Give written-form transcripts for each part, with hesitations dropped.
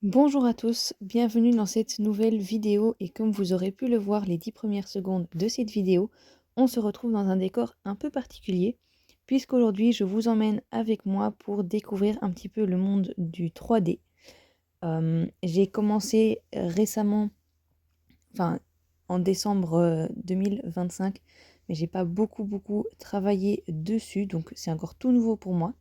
Bonjour à tous, bienvenue dans cette nouvelle vidéo et comme vous aurez pu le voir les 10 premières secondes de cette vidéo, on se retrouve dans un décor un peu particulier puisqu'aujourd'hui je vous emmène avec moi pour découvrir un petit peu le monde du 3D. J'ai commencé récemment, enfin en décembre 2025, mais j'ai pas beaucoup travaillé dessus donc c'est encore tout nouveau pour moi.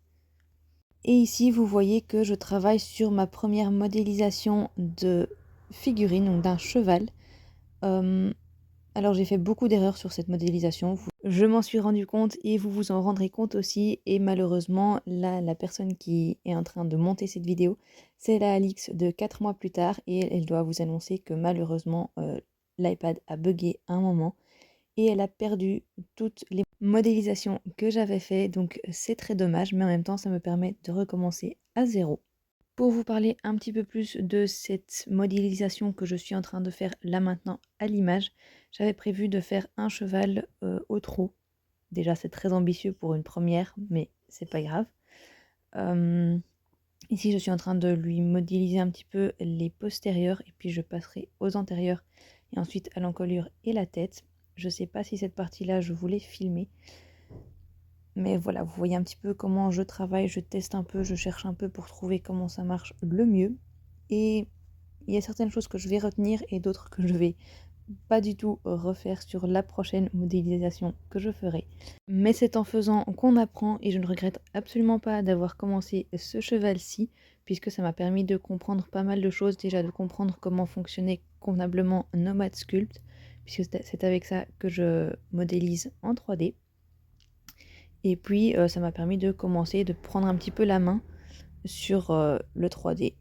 Et ici, vous voyez que je travaille sur ma première modélisation de figurine, donc d'un cheval. Euh, alors j'ai fait beaucoup d'erreurs sur cette modélisation. Je m'en suis rendu compte et vous vous en rendrez compte aussi. Et malheureusement, là, la personne qui est en train de monter cette vidéo, c'est la Alix de 4 mois plus tard. Et elle doit vous annoncer que malheureusement, l'iPad a bugué un moment et elle a perdu toutes les modélisations que j'avais fait, donc c'est très dommage, mais en même temps ça me permet de recommencer à zéro. Pour vous parler un petit peu plus de cette modélisation que je suis en train de faire là maintenant à l'image, j'avais prévu de faire un cheval au trot. Déjà c'est très ambitieux pour une première, mais c'est pas grave. Ici je suis en train de lui modéliser un petit peu les postérieurs et puis je passerai aux antérieurs et ensuite à l'encolure et la tête. Je sais pas si cette partie-là je voulais filmer, mais voilà, vous voyez un petit peu comment je travaille, je teste un peu, je cherche un peu pour trouver comment ça marche le mieux. Et il y a certaines choses que je vais retenir et d'autres que je vais pas du tout refaire sur la prochaine modélisation que je ferai. Mais c'est en faisant qu'on apprend et je ne regrette absolument pas d'avoir commencé ce cheval-ci puisque ça m'a permis de comprendre pas mal de choses, déjà de comprendre comment fonctionnait convenablement Nomad Sculpt puisque c'est avec ça que je modélise en 3D. Et puis ça m'a permis de commencer, de prendre un petit peu la main sur le 3D.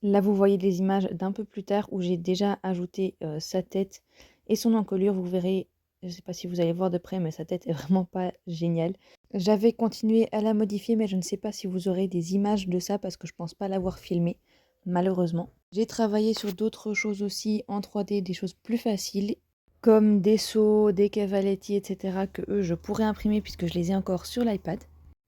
Là vous voyez des images d'un peu plus tard où j'ai déjà ajouté sa tête et son encolure. Vous verrez, je ne sais pas si vous allez voir de près, mais sa tête est vraiment pas géniale. J'avais continué à la modifier, mais je ne sais pas si vous aurez des images de ça parce que je pense pas l'avoir filmé, malheureusement. J'ai travaillé sur d'autres choses aussi en 3D, des choses plus faciles, comme des seaux, des cavaletti, etc. que eux je pourrais imprimer puisque je les ai encore sur l'iPad.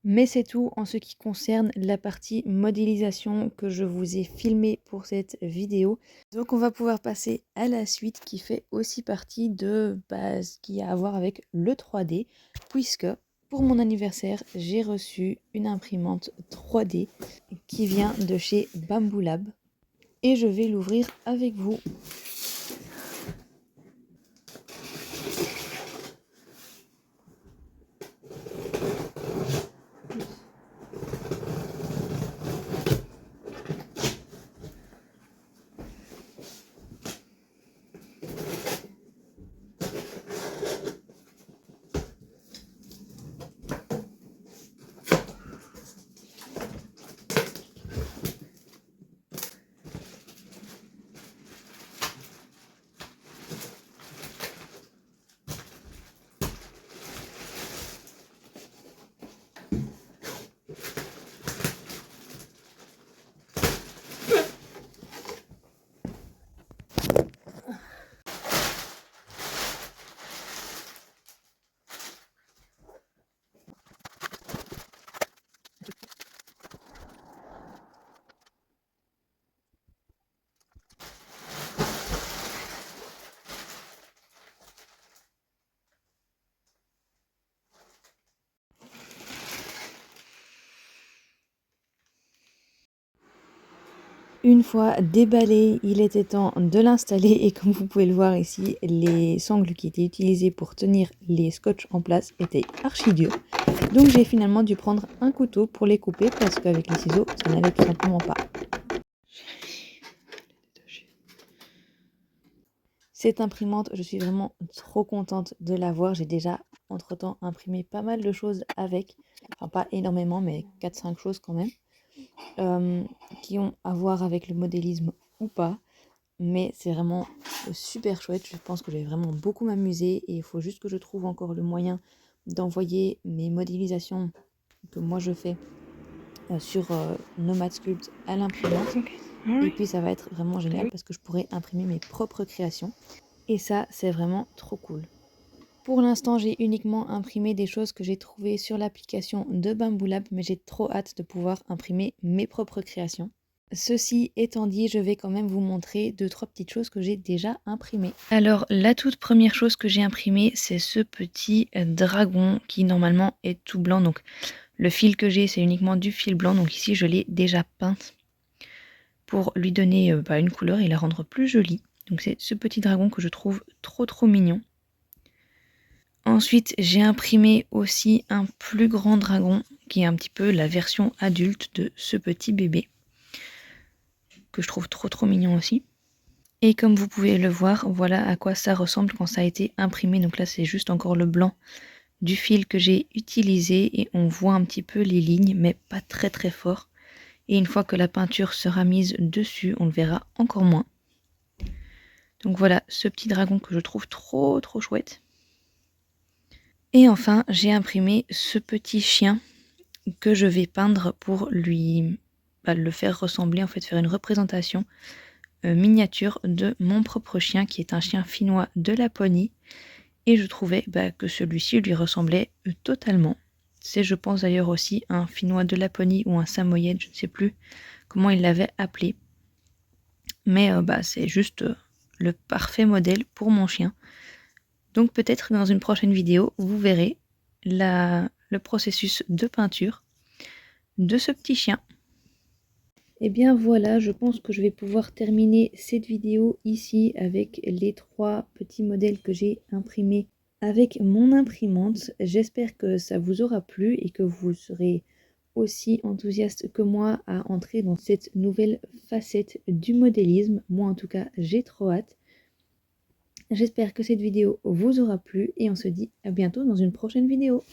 Mais c'est tout en ce qui concerne la partie modélisation que je vous ai filmée pour cette vidéo. Donc on va pouvoir passer à la suite qui fait aussi partie de ce qu'il y a à voir avec le 3D, puisque pour mon anniversaire, j'ai reçu une imprimante 3D qui vient de chez Bamboo Lab et je vais l'ouvrir avec vous. Une fois déballé, il était temps de l'installer et comme vous pouvez le voir ici, les sangles qui étaient utilisées pour tenir les scotch en place étaient archi durs. Donc j'ai finalement dû prendre un couteau pour les couper parce qu'avec les ciseaux, ça n'allait tout simplement pas. Cette imprimante, je suis vraiment trop contente de l'avoir. J'ai déjà entre-temps imprimé pas mal de choses avec. Enfin pas énormément, mais 4-5 choses quand même. Qui ont à voir avec le modélisme ou pas. Mais c'est vraiment super chouette. Je pense que je vais vraiment beaucoup m'amuser et il faut juste que je trouve encore le moyen d'envoyer mes modélisations que moi je fais sur Nomad Sculpt à l'imprimante. Et puis ça va être vraiment génial parce que je pourrai imprimer mes propres créations. Et ça, c'est vraiment trop cool. Pour l'instant, j'ai uniquement imprimé des choses que j'ai trouvées sur l'application de Bamboo Lab, mais j'ai trop hâte de pouvoir imprimer mes propres créations. Ceci étant dit, je vais quand même vous montrer 2-3 petites choses que j'ai déjà imprimées. Alors la toute première chose que j'ai imprimée, c'est ce petit dragon qui normalement est tout blanc. Donc le fil que j'ai, c'est uniquement du fil blanc. Donc ici, je l'ai déjà peinte pour lui donner une couleur et la rendre plus jolie. Donc c'est ce petit dragon que je trouve trop mignon. Ensuite, j'ai imprimé aussi un plus grand dragon qui est un petit peu la version adulte de ce petit bébé que je trouve trop mignon aussi. Et comme vous pouvez le voir, voilà à quoi ça ressemble quand ça a été imprimé. Donc là, c'est juste encore le blanc du fil que j'ai utilisé et on voit un petit peu les lignes, mais pas très fort. Et une fois que la peinture sera mise dessus, on le verra encore moins. Donc voilà, ce petit dragon que je trouve trop chouette. Et enfin, j'ai imprimé ce petit chien que je vais peindre pour lui le faire ressembler, en fait, faire une représentation miniature de mon propre chien qui est un chien finnois de Laponie. Et je trouvais que celui-ci lui ressemblait totalement. C'est, je pense d'ailleurs aussi, un finnois de Laponie ou un samoyède, je ne sais plus comment il l'avait appelé. Mais c'est juste le parfait modèle pour mon chien. Donc peut-être dans une prochaine vidéo, vous verrez le processus de peinture de ce petit chien. Et bien voilà, je pense que je vais pouvoir terminer cette vidéo ici avec les 3 petits modèles que j'ai imprimés avec mon imprimante. J'espère que ça vous aura plu et que vous serez aussi enthousiaste que moi à entrer dans cette nouvelle facette du modélisme. Moi en tout cas, j'ai trop hâte. J'espère que cette vidéo vous aura plu et on se dit à bientôt dans une prochaine vidéo.